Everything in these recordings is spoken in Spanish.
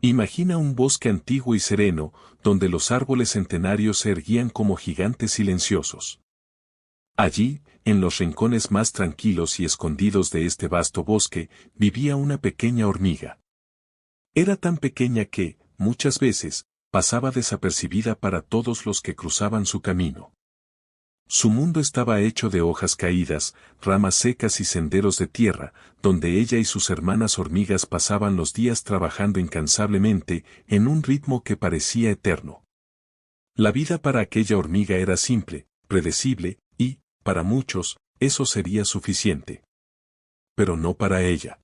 Imagina un bosque antiguo y sereno, donde los árboles centenarios se erguían como gigantes silenciosos. Allí, en los rincones más tranquilos y escondidos de este vasto bosque, vivía una pequeña hormiga. Era tan pequeña que, muchas veces, pasaba desapercibida para todos los que cruzaban su camino. Su mundo estaba hecho de hojas caídas, ramas secas y senderos de tierra, donde ella y sus hermanas hormigas pasaban los días trabajando incansablemente, en un ritmo que parecía eterno. La vida para aquella hormiga era simple, predecible, y, para muchos, eso sería suficiente. Pero no para ella.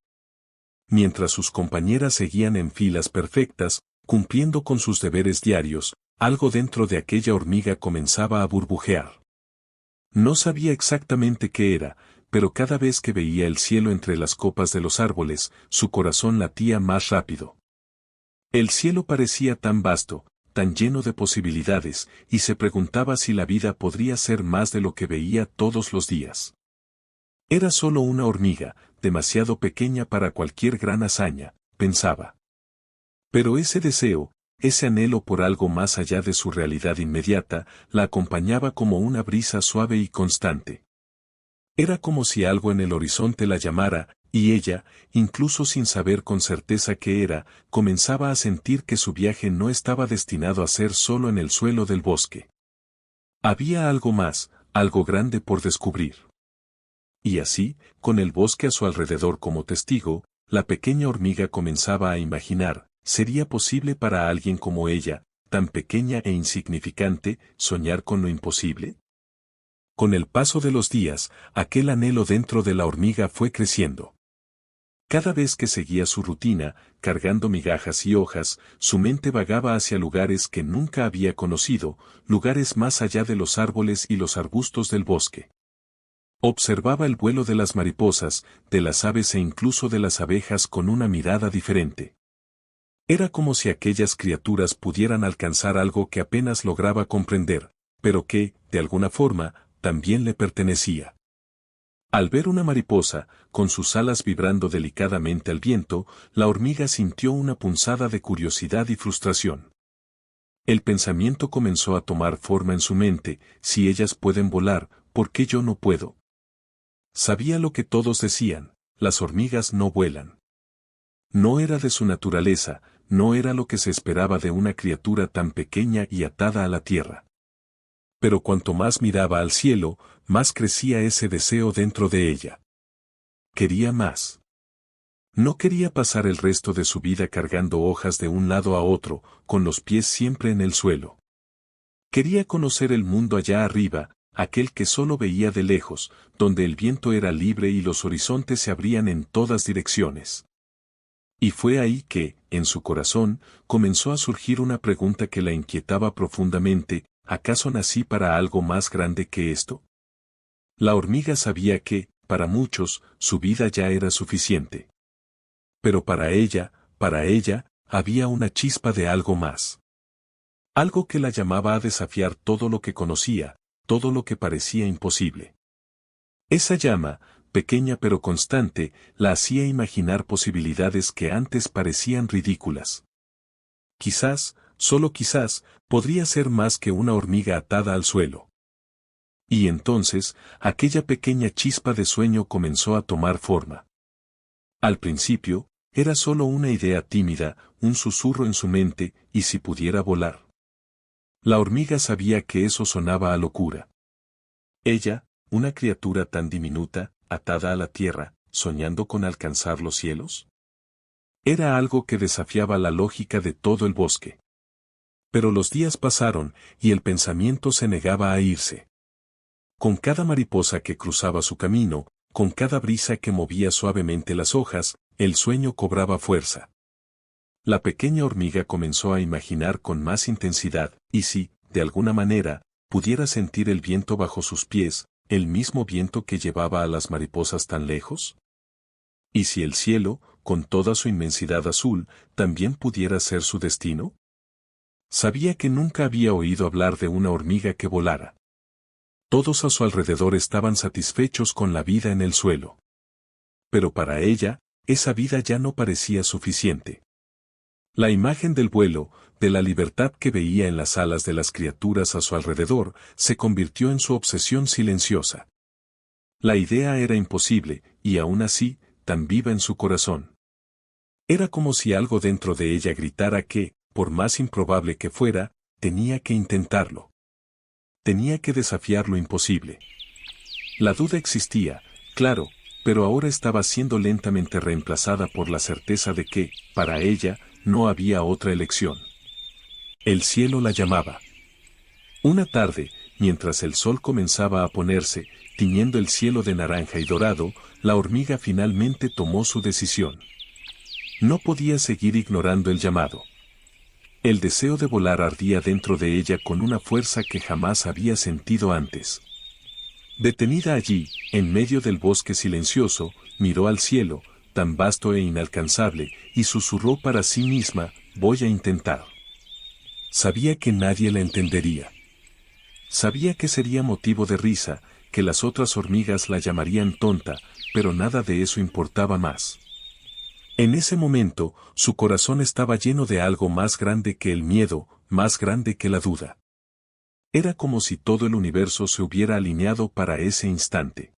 Mientras sus compañeras seguían en filas perfectas, cumpliendo con sus deberes diarios, algo dentro de aquella hormiga comenzaba a burbujear. No sabía exactamente qué era, pero cada vez que veía el cielo entre las copas de los árboles, su corazón latía más rápido. El cielo parecía tan vasto, tan lleno de posibilidades, y se preguntaba si la vida podría ser más de lo que veía todos los días. Era solo una hormiga, demasiado pequeña para cualquier gran hazaña, pensaba. Pero ese deseo, ese anhelo por algo más allá de su realidad inmediata, la acompañaba como una brisa suave y constante. Era como si algo en el horizonte la llamara, y ella, incluso sin saber con certeza qué era, comenzaba a sentir que su viaje no estaba destinado a ser solo en el suelo del bosque. Había algo más, algo grande por descubrir. Y así, con el bosque a su alrededor como testigo, la pequeña hormiga comenzaba a imaginar, ¿sería posible para alguien como ella, tan pequeña e insignificante, soñar con lo imposible? Con el paso de los días, aquel anhelo dentro de la hormiga fue creciendo. Cada vez que seguía su rutina, cargando migajas y hojas, su mente vagaba hacia lugares que nunca había conocido, lugares más allá de los árboles y los arbustos del bosque. Observaba el vuelo de las mariposas, de las aves e incluso de las abejas con una mirada diferente. Era como si aquellas criaturas pudieran alcanzar algo que apenas lograba comprender, pero que, de alguna forma, también le pertenecía. Al ver una mariposa, con sus alas vibrando delicadamente al viento, la hormiga sintió una punzada de curiosidad y frustración. El pensamiento comenzó a tomar forma en su mente: si ellas pueden volar, ¿por qué yo no puedo? Sabía lo que todos decían: las hormigas no vuelan. No era de su naturaleza, no era lo que se esperaba de una criatura tan pequeña y atada a la tierra. Pero cuanto más miraba al cielo, más crecía ese deseo dentro de ella. Quería más. No quería pasar el resto de su vida cargando hojas de un lado a otro, con los pies siempre en el suelo. Quería conocer el mundo allá arriba, aquel que solo veía de lejos, donde el viento era libre y los horizontes se abrían en todas direcciones. Y fue ahí que, en su corazón, comenzó a surgir una pregunta que la inquietaba profundamente: ¿acaso nací para algo más grande que esto? La hormiga sabía que, para muchos, su vida ya era suficiente. Pero para ella, había una chispa de algo más. Algo que la llamaba a desafiar todo lo que conocía, todo lo que parecía imposible. Esa llama, pequeña pero constante, la hacía imaginar posibilidades que antes parecían ridículas. Quizás, solo quizás, podría ser más que una hormiga atada al suelo. Y entonces, aquella pequeña chispa de sueño comenzó a tomar forma. Al principio, era solo una idea tímida, un susurro en su mente: ¿y si pudiera volar? La hormiga sabía que eso sonaba a locura. Ella, una criatura tan diminuta, atada a la tierra, soñando con alcanzar los cielos. Era algo que desafiaba la lógica de todo el bosque. Pero los días pasaron, y el pensamiento se negaba a irse. Con cada mariposa que cruzaba su camino, con cada brisa que movía suavemente las hojas, el sueño cobraba fuerza. La pequeña hormiga comenzó a imaginar con más intensidad: ¿y si, de alguna manera, pudiera sentir el viento bajo sus pies, el mismo viento que llevaba a las mariposas tan lejos? ¿Y si el cielo, con toda su inmensidad azul, también pudiera ser su destino? Sabía que nunca había oído hablar de una hormiga que volara. Todos a su alrededor estaban satisfechos con la vida en el suelo. Pero para ella, esa vida ya no parecía suficiente. La imagen del vuelo, de la libertad que veía en las alas de las criaturas a su alrededor, se convirtió en su obsesión silenciosa. La idea era imposible, y aún así, tan viva en su corazón. Era como si algo dentro de ella gritara que, por más improbable que fuera, tenía que intentarlo. Tenía que desafiar lo imposible. La duda existía, claro, pero ahora estaba siendo lentamente reemplazada por la certeza de que, para ella, no había otra elección. El cielo la llamaba. Una tarde, mientras el sol comenzaba a ponerse, tiñendo el cielo de naranja y dorado, la hormiga finalmente tomó su decisión. No podía seguir ignorando el llamado. El deseo de volar ardía dentro de ella con una fuerza que jamás había sentido antes. Detenida allí, en medio del bosque silencioso, miró al cielo, tan vasto e inalcanzable, y susurró para sí misma, voy a intentar. Sabía que nadie la entendería. Sabía que sería motivo de risa, que las otras hormigas la llamarían tonta, pero nada de eso importaba más. En ese momento, su corazón estaba lleno de algo más grande que el miedo, más grande que la duda. Era como si todo el universo se hubiera alineado para ese instante.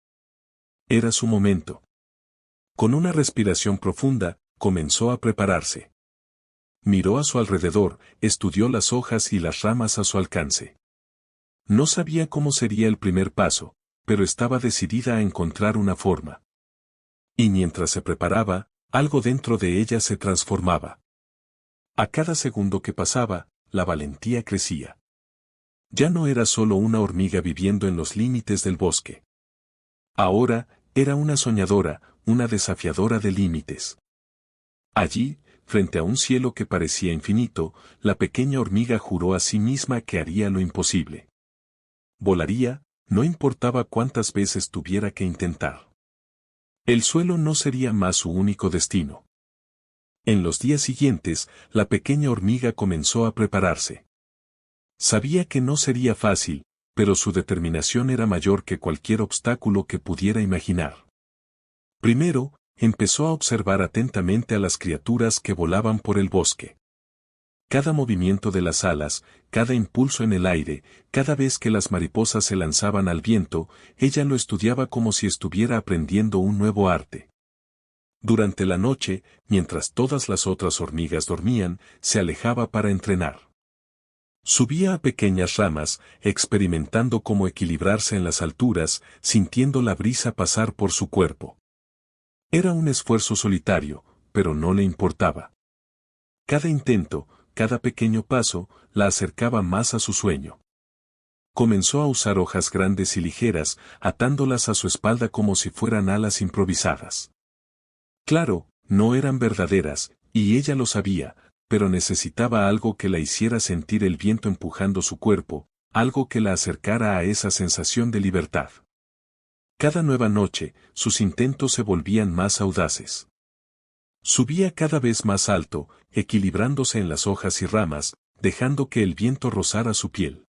Era su momento. Con una respiración profunda, comenzó a prepararse. Miró a su alrededor, estudió las hojas y las ramas a su alcance. No sabía cómo sería el primer paso, pero estaba decidida a encontrar una forma. Y mientras se preparaba, algo dentro de ella se transformaba. A cada segundo que pasaba, la valentía crecía. Ya no era solo una hormiga viviendo en los límites del bosque. Ahora, era una soñadora, una desafiadora de límites. Allí, frente a un cielo que parecía infinito, la pequeña hormiga juró a sí misma que haría lo imposible. Volaría, no importaba cuántas veces tuviera que intentar. El suelo no sería más su único destino. En los días siguientes, la pequeña hormiga comenzó a prepararse. Sabía que no sería fácil, pero su determinación era mayor que cualquier obstáculo que pudiera imaginar. Primero, empezó a observar atentamente a las criaturas que volaban por el bosque. Cada movimiento de las alas, cada impulso en el aire, cada vez que las mariposas se lanzaban al viento, ella lo estudiaba como si estuviera aprendiendo un nuevo arte. Durante la noche, mientras todas las otras hormigas dormían, se alejaba para entrenar. Subía a pequeñas ramas, experimentando cómo equilibrarse en las alturas, sintiendo la brisa pasar por su cuerpo. Era un esfuerzo solitario, pero no le importaba. Cada intento, cada pequeño paso, la acercaba más a su sueño. Comenzó a usar hojas grandes y ligeras, atándolas a su espalda como si fueran alas improvisadas. Claro, no eran verdaderas, y ella lo sabía, pero necesitaba algo que la hiciera sentir el viento empujando su cuerpo, algo que la acercara a esa sensación de libertad. Cada nueva noche, sus intentos se volvían más audaces. Subía cada vez más alto, equilibrándose en las hojas y ramas, dejando que el viento rozara su piel.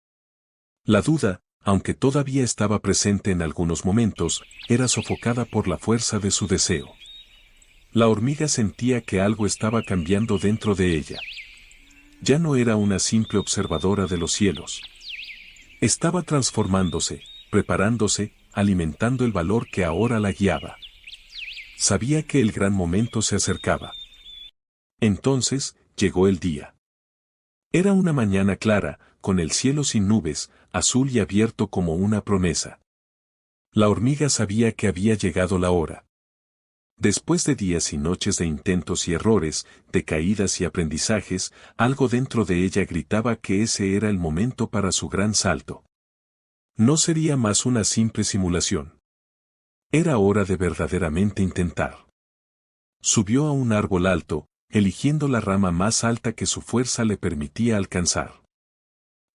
La duda, aunque todavía estaba presente en algunos momentos, era sofocada por la fuerza de su deseo. La hormiga sentía que algo estaba cambiando dentro de ella. Ya no era una simple observadora de los cielos. Estaba transformándose, preparándose, alimentando el valor que ahora la guiaba. Sabía que el gran momento se acercaba. Entonces, llegó el día. Era una mañana clara, con el cielo sin nubes, azul y abierto como una promesa. La hormiga sabía que había llegado la hora. Después de días y noches de intentos y errores, de caídas y aprendizajes, algo dentro de ella gritaba que ese era el momento para su gran salto. No sería más una simple simulación. Era hora de verdaderamente intentar. Subió a un árbol alto, eligiendo la rama más alta que su fuerza le permitía alcanzar.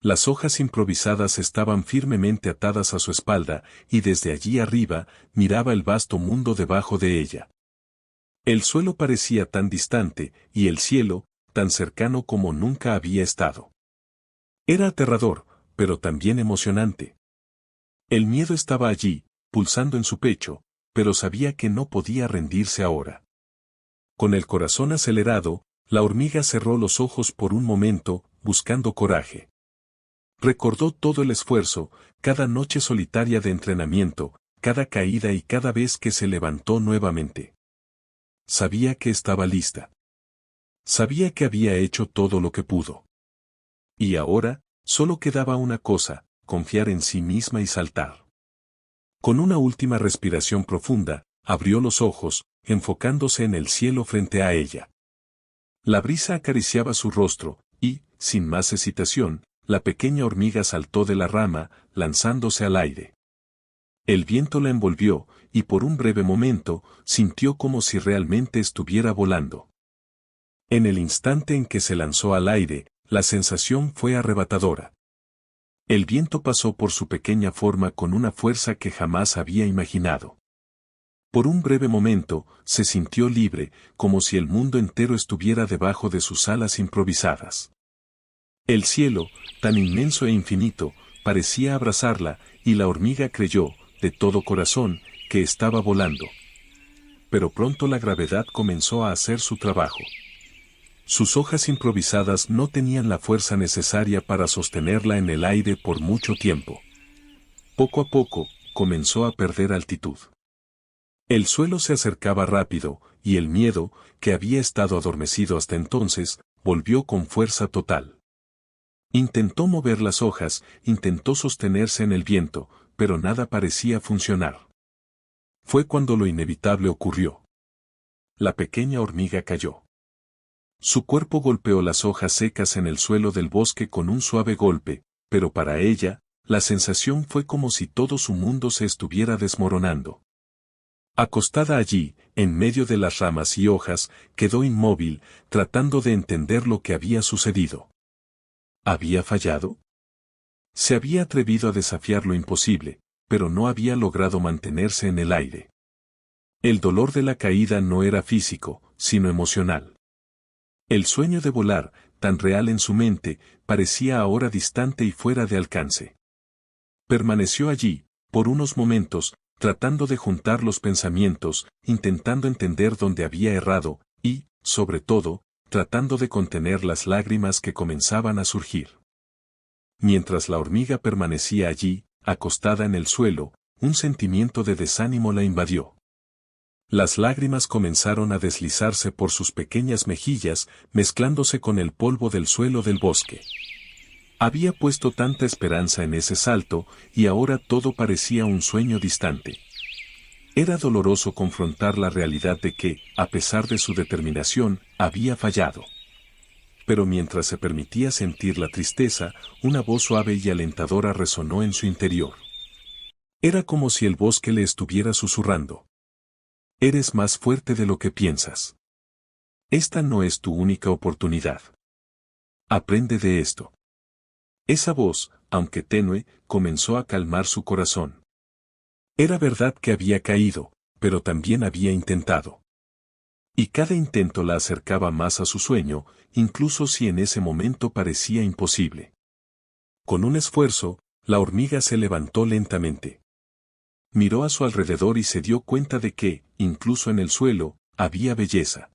Las hojas improvisadas estaban firmemente atadas a su espalda, y desde allí arriba, miraba el vasto mundo debajo de ella. El suelo parecía tan distante, y el cielo, tan cercano como nunca había estado. Era aterrador, pero también emocionante. El miedo estaba allí, pulsando en su pecho, pero sabía que no podía rendirse ahora. Con el corazón acelerado, La hormiga cerró los ojos por un momento, buscando coraje. Recordó todo el esfuerzo, cada noche solitaria de entrenamiento, cada caída y cada vez que se levantó nuevamente. Sabía que estaba lista. Sabía que había hecho todo lo que pudo. Y ahora, solo quedaba una cosa, confiar en sí misma y saltar. Con una última respiración profunda, abrió los ojos, enfocándose en el cielo frente a ella. La brisa acariciaba su rostro, y, sin más hesitación, la pequeña hormiga saltó de la rama, lanzándose al aire. El viento la envolvió, y por un breve momento, sintió como si realmente estuviera volando. En el instante en que se lanzó al aire, la sensación fue arrebatadora. El viento pasó por su pequeña forma con una fuerza que jamás había imaginado. Por un breve momento, se sintió libre, como si el mundo entero estuviera debajo de sus alas improvisadas. El cielo, tan inmenso e infinito, parecía abrazarla, y la hormiga creyó, de todo corazón, que estaba volando. Pero pronto la gravedad comenzó a hacer su trabajo. Sus hojas improvisadas no tenían la fuerza necesaria para sostenerla en el aire por mucho tiempo. Poco a poco, comenzó a perder altitud. El suelo se acercaba rápido, y el miedo, que había estado adormecido hasta entonces, volvió con fuerza total. Intentó mover las hojas, intentó sostenerse en el viento, pero nada parecía funcionar. Fue cuando lo inevitable ocurrió. La pequeña hormiga cayó. Su cuerpo golpeó las hojas secas en el suelo del bosque con un suave golpe, pero para ella, la sensación fue como si todo su mundo se estuviera desmoronando. Acostada allí, en medio de las ramas y hojas, quedó inmóvil, tratando de entender lo que había sucedido. ¿Había fallado? Se había atrevido a desafiar lo imposible, pero no había logrado mantenerse en el aire. El dolor de la caída no era físico, sino emocional. El sueño de volar, tan real en su mente, parecía ahora distante y fuera de alcance. Permaneció allí, por unos momentos, tratando de juntar los pensamientos, intentando entender dónde había errado, y, sobre todo, tratando de contener las lágrimas que comenzaban a surgir. Mientras la hormiga permanecía allí, acostada en el suelo, un sentimiento de desánimo la invadió. Las lágrimas comenzaron a deslizarse por sus pequeñas mejillas, mezclándose con el polvo del suelo del bosque. Había puesto tanta esperanza en ese salto, y ahora todo parecía un sueño distante. Era doloroso confrontar la realidad de que, a pesar de su determinación, había fallado. Pero mientras se permitía sentir la tristeza, una voz suave y alentadora resonó en su interior. Era como si el bosque le estuviera susurrando. Eres más fuerte de lo que piensas. Esta no es tu única oportunidad. Aprende de esto. Esa voz, aunque tenue, comenzó a calmar su corazón. Era verdad que había caído, pero también había intentado. Y cada intento la acercaba más a su sueño, incluso si en ese momento parecía imposible. Con un esfuerzo, la hormiga se levantó lentamente. Miró a su alrededor y se dio cuenta de que, incluso en el suelo, había belleza.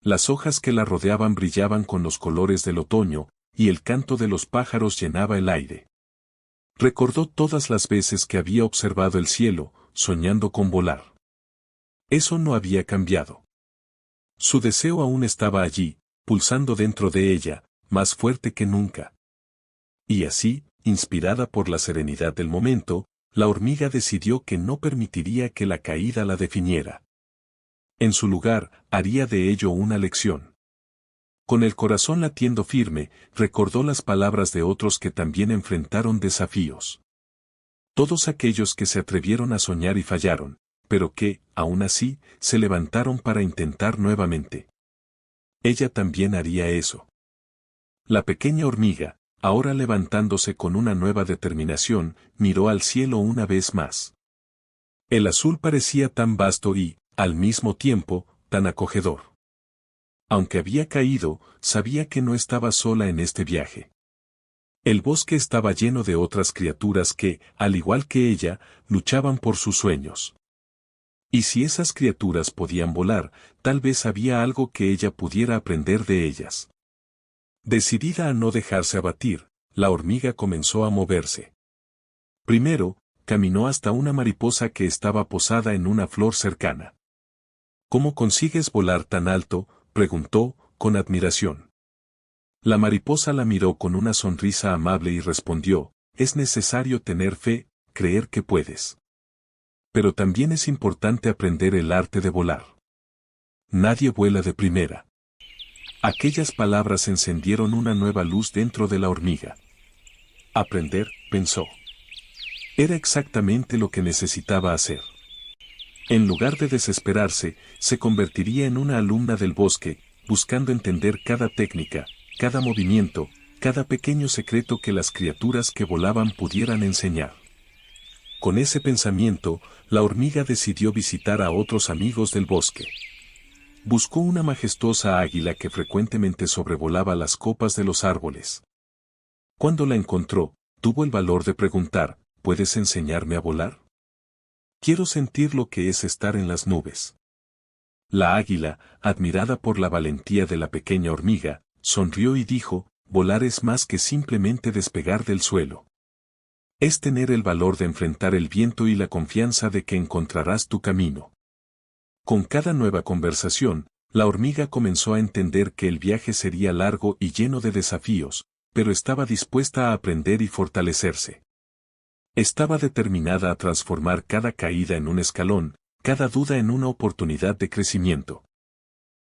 Las hojas que la rodeaban brillaban con los colores del otoño, y el canto de los pájaros llenaba el aire. Recordó todas las veces que había observado el cielo, soñando con volar. Eso no había cambiado. Su deseo aún estaba allí, pulsando dentro de ella, más fuerte que nunca. Y así, inspirada por la serenidad del momento, la hormiga decidió que no permitiría que la caída la definiera. En su lugar, haría de ello una lección. Con el corazón latiendo firme, recordó las palabras de otros que también enfrentaron desafíos. Todos aquellos que se atrevieron a soñar y fallaron, pero que, aún así, se levantaron para intentar nuevamente. Ella también haría eso. La pequeña hormiga, ahora levantándose con una nueva determinación, miró al cielo una vez más. El azul parecía tan vasto y, al mismo tiempo, tan acogedor. Aunque había caído, sabía que no estaba sola en este viaje. El bosque estaba lleno de otras criaturas que, al igual que ella, luchaban por sus sueños. Y si esas criaturas podían volar, tal vez había algo que ella pudiera aprender de ellas. Decidida a no dejarse abatir, la hormiga comenzó a moverse. Primero, caminó hasta una mariposa que estaba posada en una flor cercana. ¿Cómo consigues volar tan alto?, preguntó, con admiración. La mariposa la miró con una sonrisa amable y respondió, es necesario tener fe, creer que puedes. Pero también es importante aprender el arte de volar. Nadie vuela de primera. Aquellas palabras encendieron una nueva luz dentro de la hormiga. Aprender, pensó. Era exactamente lo que necesitaba hacer. En lugar de desesperarse, se convertiría en una alumna del bosque, buscando entender cada técnica, cada movimiento, cada pequeño secreto que las criaturas que volaban pudieran enseñar. Con ese pensamiento, la hormiga decidió visitar a otros amigos del bosque. Buscó una majestuosa águila que frecuentemente sobrevolaba las copas de los árboles. Cuando la encontró, tuvo el valor de preguntar, ¿puedes enseñarme a volar? Quiero sentir lo que es estar en las nubes. La águila, admirada por la valentía de la pequeña hormiga, sonrió y dijo, volar es más que simplemente despegar del suelo. Es tener el valor de enfrentar el viento y la confianza de que encontrarás tu camino. Con cada nueva conversación, la hormiga comenzó a entender que el viaje sería largo y lleno de desafíos, pero estaba dispuesta a aprender y fortalecerse. Estaba determinada a transformar cada caída en un escalón, cada duda en una oportunidad de crecimiento.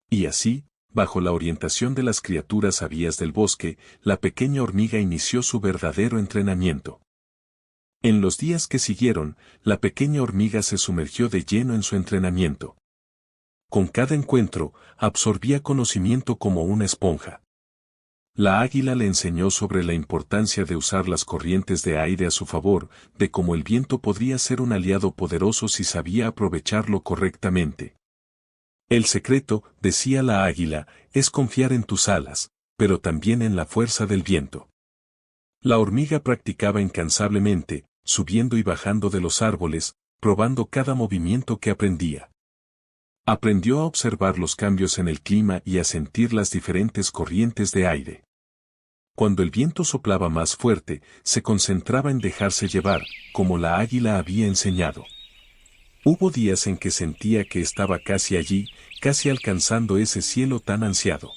Y así, bajo la orientación de las criaturas sabias del bosque, la pequeña hormiga inició su verdadero entrenamiento. En los días que siguieron, la pequeña hormiga se sumergió de lleno en su entrenamiento. Con cada encuentro, absorbía conocimiento como una esponja. La águila le enseñó sobre la importancia de usar las corrientes de aire a su favor, de cómo el viento podría ser un aliado poderoso si sabía aprovecharlo correctamente. El secreto, decía la águila, es confiar en tus alas, pero también en la fuerza del viento. La hormiga practicaba incansablemente, subiendo y bajando de los árboles, probando cada movimiento que aprendía. Aprendió a observar los cambios en el clima y a sentir las diferentes corrientes de aire. Cuando el viento soplaba más fuerte, se concentraba en dejarse llevar, como la águila había enseñado. Hubo días en que sentía que estaba casi allí, casi alcanzando ese cielo tan ansiado.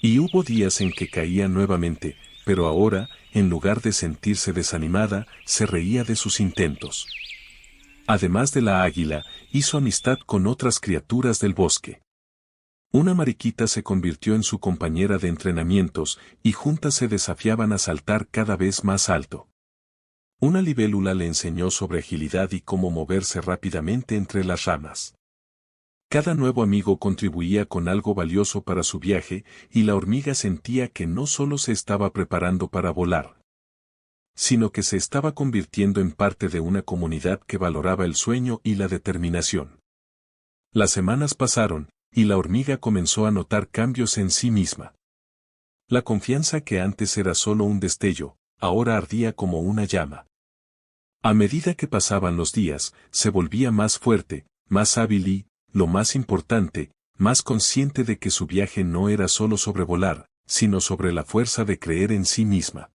Y hubo días en que caía nuevamente, pero ahora, en lugar de sentirse desanimada, se reía de sus intentos. Además de la águila, hizo amistad con otras criaturas del bosque. Una mariquita se convirtió en su compañera de entrenamientos, y juntas se desafiaban a saltar cada vez más alto. Una libélula le enseñó sobre agilidad y cómo moverse rápidamente entre las ramas. Cada nuevo amigo contribuía con algo valioso para su viaje, y la hormiga sentía que no solo se estaba preparando para volar, sino que se estaba convirtiendo en parte de una comunidad que valoraba el sueño y la determinación. Las semanas pasaron, y la hormiga comenzó a notar cambios en sí misma. La confianza que antes era solo un destello, ahora ardía como una llama. A medida que pasaban los días, se volvía más fuerte, más hábil y, lo más importante, más consciente de que su viaje no era solo sobre volar, sino sobre la fuerza de creer en sí misma.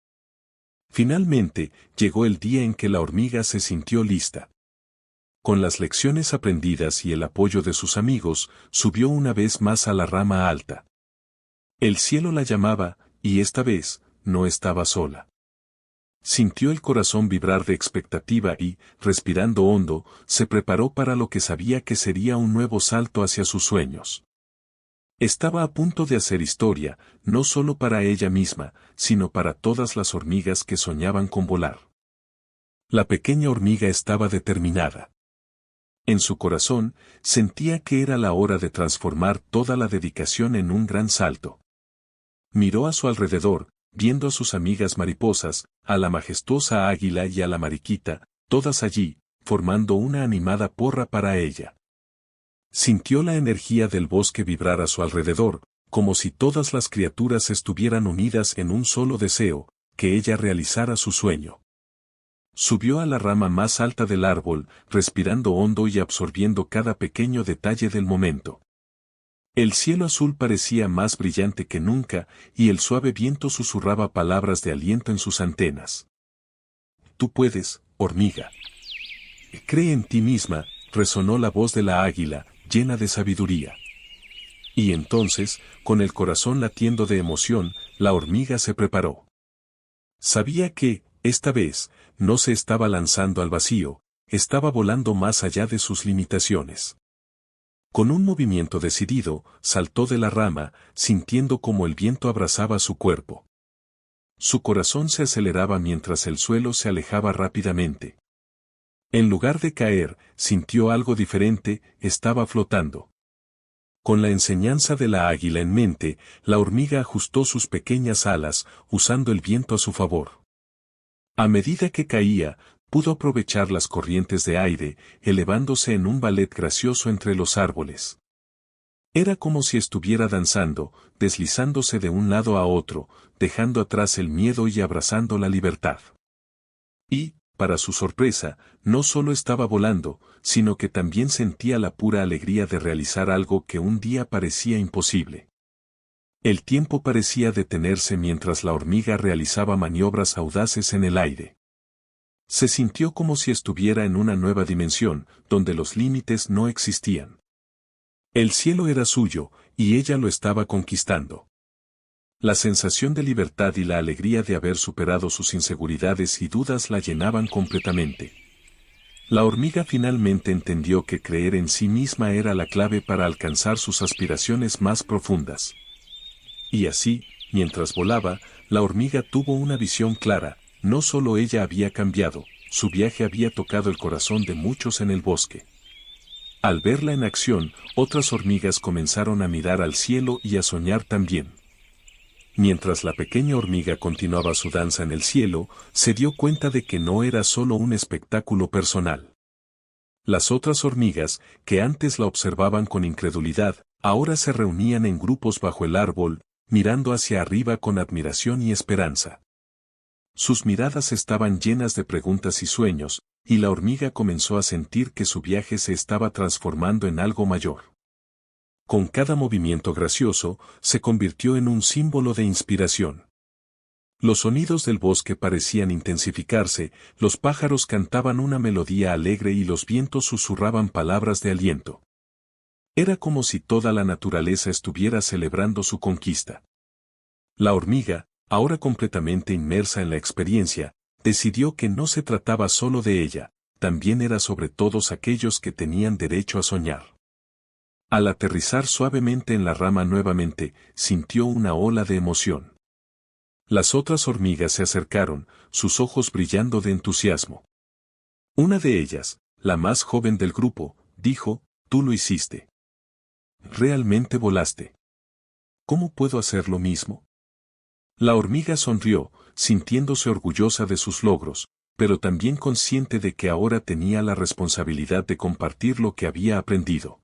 Finalmente, llegó el día en que la hormiga se sintió lista. Con las lecciones aprendidas y el apoyo de sus amigos, subió una vez más a la rama alta. El cielo la llamaba, y esta vez, no estaba sola. Sintió el corazón vibrar de expectativa y, respirando hondo, se preparó para lo que sabía que sería un nuevo salto hacia sus sueños. Estaba a punto de hacer historia, no solo para ella misma, sino para todas las hormigas que soñaban con volar. La pequeña hormiga estaba determinada. En su corazón, sentía que era la hora de transformar toda la dedicación en un gran salto. Miró a su alrededor, viendo a sus amigas mariposas, a la majestuosa águila y a la mariquita, todas allí, formando una animada porra para ella. Sintió la energía del bosque vibrar a su alrededor, como si todas las criaturas estuvieran unidas en un solo deseo, que ella realizara su sueño. Subió a la rama más alta del árbol, respirando hondo y absorbiendo cada pequeño detalle del momento. El cielo azul parecía más brillante que nunca, y el suave viento susurraba palabras de aliento en sus antenas. Tú puedes, hormiga. Cree en ti misma, resonó la voz de la águila, llena de sabiduría. Y entonces, con el corazón latiendo de emoción, la hormiga se preparó. Sabía que, esta vez, no se estaba lanzando al vacío, estaba volando más allá de sus limitaciones. Con un movimiento decidido, saltó de la rama, sintiendo como el viento abrazaba su cuerpo. Su corazón se aceleraba mientras el suelo se alejaba rápidamente. En lugar de caer, sintió algo diferente, estaba flotando. Con la enseñanza de la águila en mente, la hormiga ajustó sus pequeñas alas, usando el viento a su favor. A medida que caía, pudo aprovechar las corrientes de aire, elevándose en un ballet gracioso entre los árboles. Era como si estuviera danzando, deslizándose de un lado a otro, dejando atrás el miedo y abrazando la libertad. Y, para su sorpresa, no solo estaba volando, sino que también sentía la pura alegría de realizar algo que un día parecía imposible. El tiempo parecía detenerse mientras la hormiga realizaba maniobras audaces en el aire. Se sintió como si estuviera en una nueva dimensión, donde los límites no existían. El cielo era suyo, y ella lo estaba conquistando. La sensación de libertad y la alegría de haber superado sus inseguridades y dudas la llenaban completamente. La hormiga finalmente entendió que creer en sí misma era la clave para alcanzar sus aspiraciones más profundas. Y así, mientras volaba, la hormiga tuvo una visión clara, no solo ella había cambiado, su viaje había tocado el corazón de muchos en el bosque. Al verla en acción, otras hormigas comenzaron a mirar al cielo y a soñar también. Mientras la pequeña hormiga continuaba su danza en el cielo, se dio cuenta de que no era solo un espectáculo personal. Las otras hormigas, que antes la observaban con incredulidad, ahora se reunían en grupos bajo el árbol, mirando hacia arriba con admiración y esperanza. Sus miradas estaban llenas de preguntas y sueños, y la hormiga comenzó a sentir que su viaje se estaba transformando en algo mayor. Con cada movimiento gracioso, se convirtió en un símbolo de inspiración. Los sonidos del bosque parecían intensificarse, los pájaros cantaban una melodía alegre y los vientos susurraban palabras de aliento. Era como si toda la naturaleza estuviera celebrando su conquista. La hormiga, ahora completamente inmersa en la experiencia, decidió que no se trataba solo de ella, también era sobre todos aquellos que tenían derecho a soñar. Al aterrizar suavemente en la rama nuevamente, sintió una ola de emoción. Las otras hormigas se acercaron, sus ojos brillando de entusiasmo. Una de ellas, la más joven del grupo, dijo, «Tú lo hiciste. Realmente volaste. ¿Cómo puedo hacer lo mismo?» La hormiga sonrió, sintiéndose orgullosa de sus logros, pero también consciente de que ahora tenía la responsabilidad de compartir lo que había aprendido.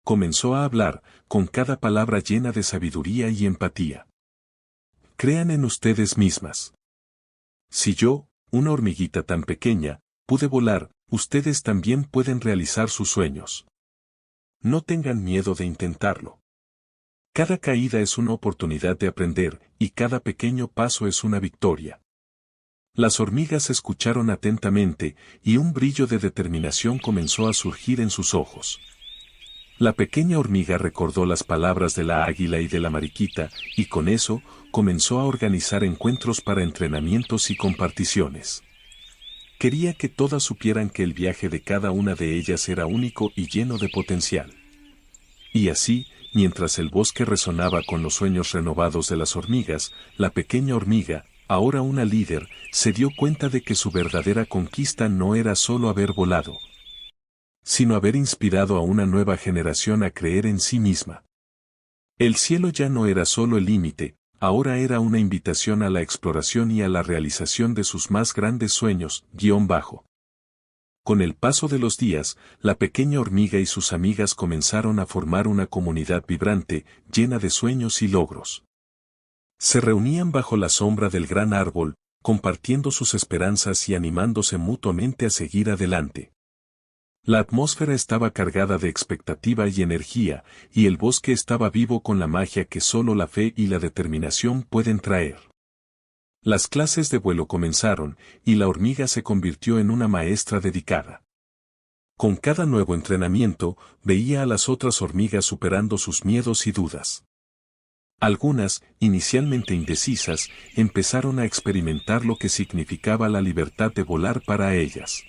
Comenzó a hablar, con cada palabra llena de sabiduría y empatía. Crean en ustedes mismas. Si yo, una hormiguita tan pequeña, pude volar, ustedes también pueden realizar sus sueños. No tengan miedo de intentarlo. Cada caída es una oportunidad de aprender, y cada pequeño paso es una victoria. Las hormigas escucharon atentamente, y un brillo de determinación comenzó a surgir en sus ojos. La pequeña hormiga recordó las palabras de la águila y de la mariquita, y con eso, comenzó a organizar encuentros para entrenamientos y comparticiones. Quería que todas supieran que el viaje de cada una de ellas era único y lleno de potencial. Y así, mientras el bosque resonaba con los sueños renovados de las hormigas, la pequeña hormiga, ahora una líder, se dio cuenta de que su verdadera conquista no era solo haber volado, sino haber inspirado a una nueva generación a creer en sí misma. El cielo ya no era solo el límite, ahora era una invitación a la exploración y a la realización de sus más grandes sueños, _. Con el paso de los días, la pequeña hormiga y sus amigas comenzaron a formar una comunidad vibrante, llena de sueños y logros. Se reunían bajo la sombra del gran árbol, compartiendo sus esperanzas y animándose mutuamente a seguir adelante. La atmósfera estaba cargada de expectativa y energía, y el bosque estaba vivo con la magia que solo la fe y la determinación pueden traer. Las clases de vuelo comenzaron, y la hormiga se convirtió en una maestra dedicada. Con cada nuevo entrenamiento, veía a las otras hormigas superando sus miedos y dudas. Algunas, inicialmente indecisas, empezaron a experimentar lo que significaba la libertad de volar para ellas.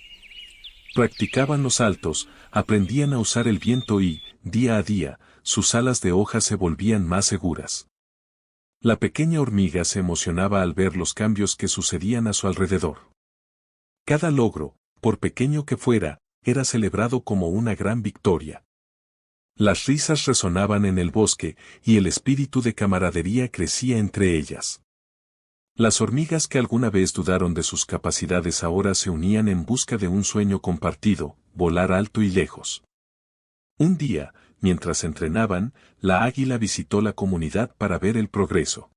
Practicaban los saltos, aprendían a usar el viento y, día a día, sus alas de hoja se volvían más seguras. La pequeña hormiga se emocionaba al ver los cambios que sucedían a su alrededor. Cada logro, por pequeño que fuera, era celebrado como una gran victoria. Las risas resonaban en el bosque, y el espíritu de camaradería crecía entre ellas. Las hormigas que alguna vez dudaron de sus capacidades ahora se unían en busca de un sueño compartido, volar alto y lejos. Un día, mientras entrenaban, la águila visitó la comunidad para ver el progreso.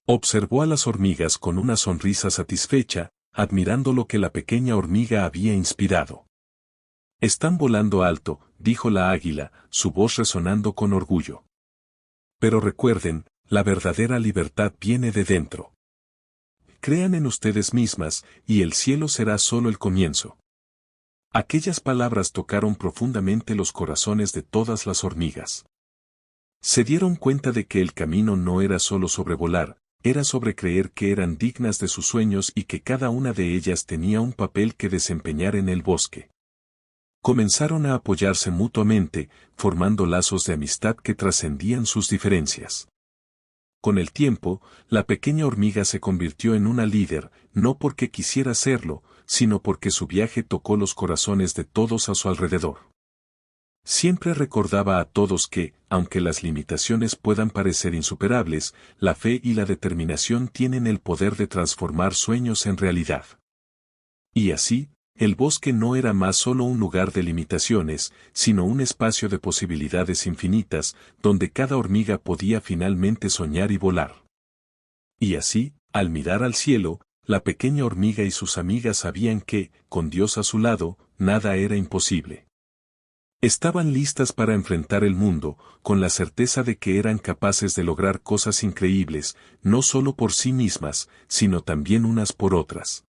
Observó a las hormigas con una sonrisa satisfecha, admirando lo que la pequeña hormiga había inspirado. «Están volando alto», dijo la águila, su voz resonando con orgullo. «Pero recuerden, la verdadera libertad viene de dentro. Crean en ustedes mismas, y el cielo será solo el comienzo». Aquellas palabras tocaron profundamente los corazones de todas las hormigas. Se dieron cuenta de que el camino no era solo sobre volar, era sobre creer que eran dignas de sus sueños y que cada una de ellas tenía un papel que desempeñar en el bosque. Comenzaron a apoyarse mutuamente, formando lazos de amistad que trascendían sus diferencias. Con el tiempo, la pequeña hormiga se convirtió en una líder, no porque quisiera serlo, sino porque su viaje tocó los corazones de todos a su alrededor. Siempre recordaba a todos que, aunque las limitaciones puedan parecer insuperables, la fe y la determinación tienen el poder de transformar sueños en realidad. Y así, el bosque no era más solo un lugar de limitaciones, sino un espacio de posibilidades infinitas, donde cada hormiga podía finalmente soñar y volar. Y así, al mirar al cielo, la pequeña hormiga y sus amigas sabían que, con Dios a su lado, nada era imposible. Estaban listas para enfrentar el mundo, con la certeza de que eran capaces de lograr cosas increíbles, no solo por sí mismas, sino también unas por otras.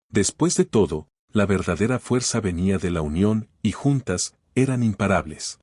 Después de todo, la verdadera fuerza venía de la unión, y juntas, eran imparables.